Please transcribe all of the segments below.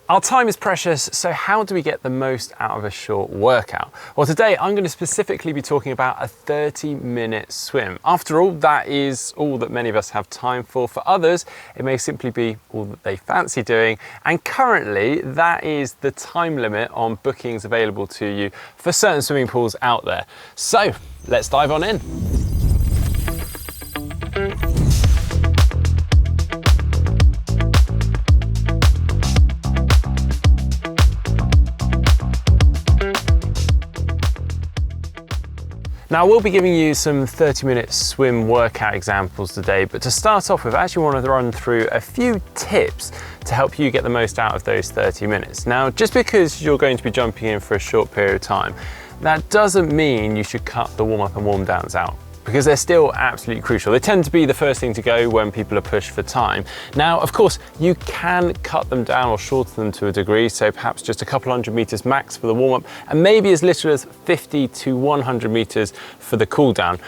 Our time is precious, so how do we get the most out of a short workout? Well, today I'm going to specifically be talking about a 30-minute swim. After all, that is all that many of us have time for. For others, it may simply be all that they fancy doing. And currently, that is the time limit on bookings available to you for certain swimming pools out there. So let's dive on in. Now, I will be giving you some 30-minute swim workout examples today, but to start off with, I actually want to run through a few tips to help you get the most out of those 30 minutes. Now, just because you're going to be jumping in for a short period of time, that doesn't mean you should cut the warm-up and warm-downs out, because they're still absolutely crucial. They tend to be the first thing to go when people are pushed for time. Now, of course, you can cut them down or shorten them to a degree, so perhaps just a couple hundred meters max for the warm-up, and maybe as little as 50 to 100 meters for the cool-down.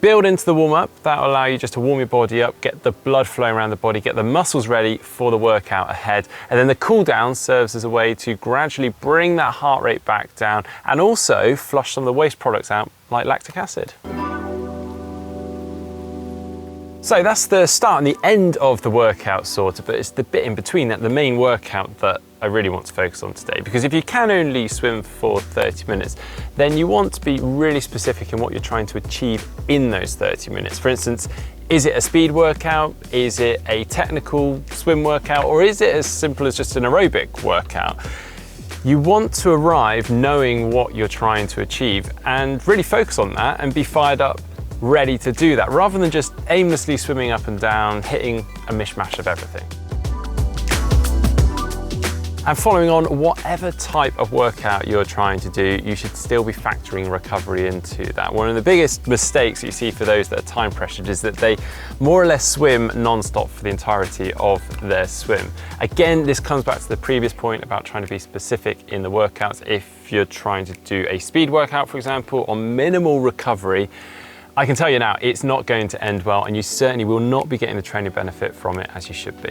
Build into the warm-up. That'll allow you just to warm your body up, get the blood flowing around the body, get the muscles ready for the workout ahead. And then the cool-down serves as a way to gradually bring that heart rate back down and also flush some of the waste products out, like lactic acid. So that's the start and the end of the workout sort of, but it's the bit in between that, the main workout, that I really want to focus on today. Because if you can only swim for 30 minutes, then you want to be really specific in what you're trying to achieve in those 30 minutes. For instance, is it a speed workout? Is it a technical swim workout? Or is it as simple as just an aerobic workout? You want to arrive knowing what you're trying to achieve and really focus on that and be fired up, ready to do that, rather than just aimlessly swimming up and down, hitting a mishmash of everything. And following on, whatever type of workout you're trying to do, you should still be factoring recovery into that. One of the biggest mistakes you see for those that are time pressured is that they more or less swim non-stop for the entirety of their swim. Again, this comes back to the previous point about trying to be specific in the workouts. If you're trying to do a speed workout, for example, on minimal recovery, I can tell you now, it's not going to end well, and you certainly will not be getting the training benefit from it as you should be.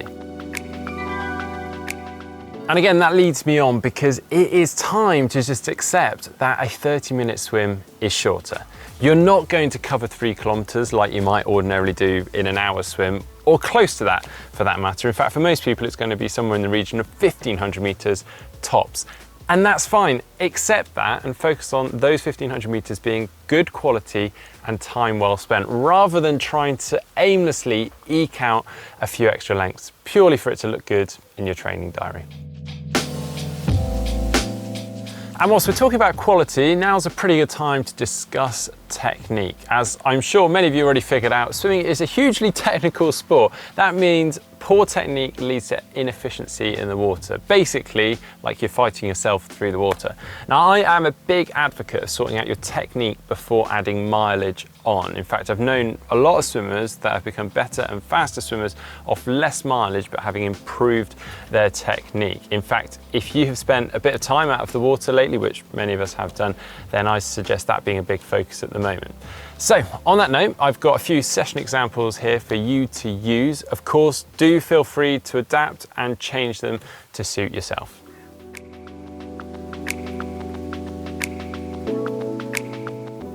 And again, that leads me on, because it is time to just accept that a 30-minute swim is shorter. You're not going to cover 3 kilometers like you might ordinarily do in an hour swim, or close to that for that matter. In fact, for most people, it's going to be somewhere in the region of 1,500 meters tops. And that's fine. Accept that and focus on those 1,500 meters being good quality and time well spent, rather than trying to aimlessly eke out a few extra lengths purely for it to look good in your training diary. And whilst we're talking about quality, now's a pretty good time to discuss technique. As I'm sure many of you already figured out, swimming is a hugely technical sport. That means poor technique leads to inefficiency in the water. Basically, like you're fighting yourself through the water. Now, I am a big advocate of sorting out your technique before adding mileage on. In fact, I've known a lot of swimmers that have become better and faster swimmers off less mileage, but having improved their technique. In fact, if you have spent a bit of time out of the water lately, which many of us have done, then I suggest that being a big focus at the moment. So on that note, I've got a few session examples here for you to use. Of course, do feel free to adapt and change them to suit yourself.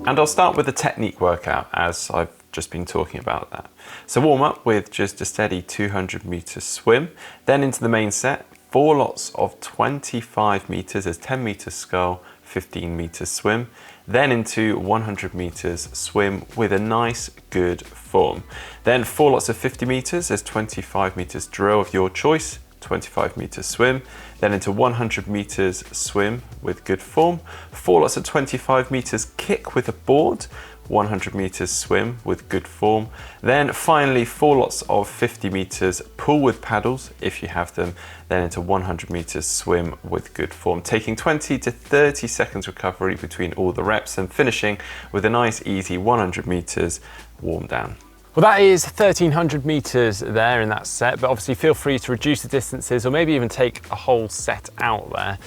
And I'll start with the technique workout, as I've just been talking about that. So warm up with just a steady 200 meter swim, then into the main set, 4 lots of 25 meters as 10 meters scull, 15 meters swim, then into 100 meters swim with a nice good form. Then 4 lots of 50 meters as 25 meters drill of your choice, 25 meters swim, then into 100 meters swim with good form, 4 lots of 25 meters kick with a board, 100 meters swim with good form, then finally 4 lots of 50 meters pull with paddles if you have them, then into 100 meters swim with good form, taking 20 to 30 seconds recovery between all the reps and finishing with a nice easy 100 meters warm down. Well, that is 1,300 meters there in that set, but obviously feel free to reduce the distances or maybe even take a whole set out there.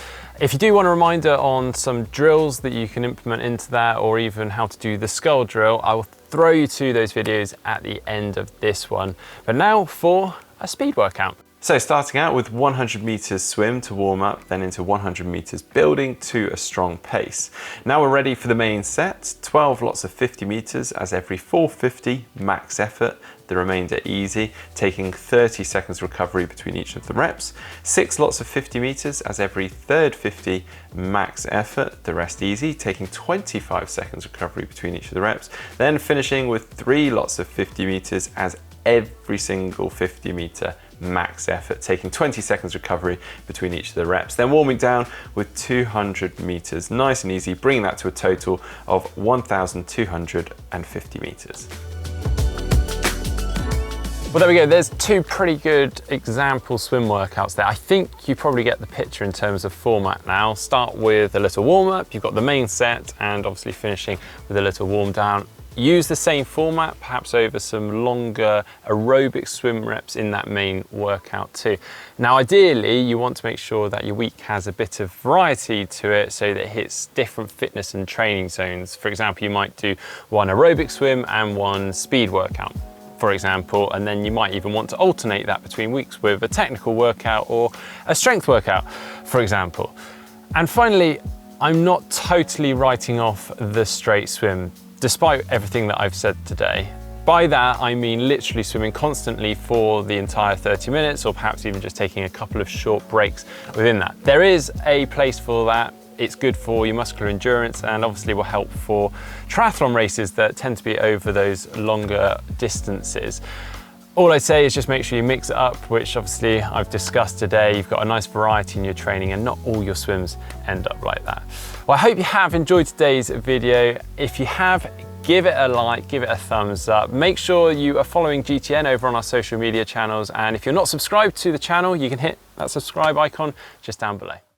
If you do want a reminder on some drills that you can implement into that, or even how to do the scull drill, I will throw you to those videos at the end of this one. But now for a speed workout. So starting out with 100 meters swim to warm up, then into 100 meters building to a strong pace. Now we're ready for the main set, 12 lots of 50 meters as every 450 max effort, the remainder easy, taking 30 seconds recovery between each of the reps, 6 lots of 50 meters as every third 50 max effort, the rest easy, taking 25 seconds recovery between each of the reps, then finishing with 3 lots of 50 meters as every single 50 meter max effort, taking 20 seconds recovery between each of the reps. Then warming down with 200 meters, nice and easy, bringing that to a total of 1,250 meters. Well, there we go. There's two pretty good example swim workouts there. I think you probably get the picture in terms of format now. Start with a little warm up, you've got the main set, and obviously finishing with a little warm down. Use the same format, perhaps over some longer aerobic swim reps in that main workout too. Now, ideally, you want to make sure that your week has a bit of variety to it so that it hits different fitness and training zones. For example, you might do one aerobic swim and one speed workout, for example, and then you might even want to alternate that between weeks with a technical workout or a strength workout, for example. And finally, I'm not totally writing off the straight swim, despite everything that I've said today. By that, I mean literally swimming constantly for the entire 30 minutes, or perhaps even just taking a couple of short breaks within that. There is a place for that. It's good for your muscular endurance and obviously will help for triathlon races that tend to be over those longer distances. All I'd say is just make sure you mix it up, which obviously I've discussed today. You've got a nice variety in your training and not all your swims end up like that. Well, I hope you have enjoyed today's video. If you have, give it a like, give it a thumbs up. Make sure you are following GTN over on our social media channels. And if you're not subscribed to the channel, you can hit that subscribe icon just down below.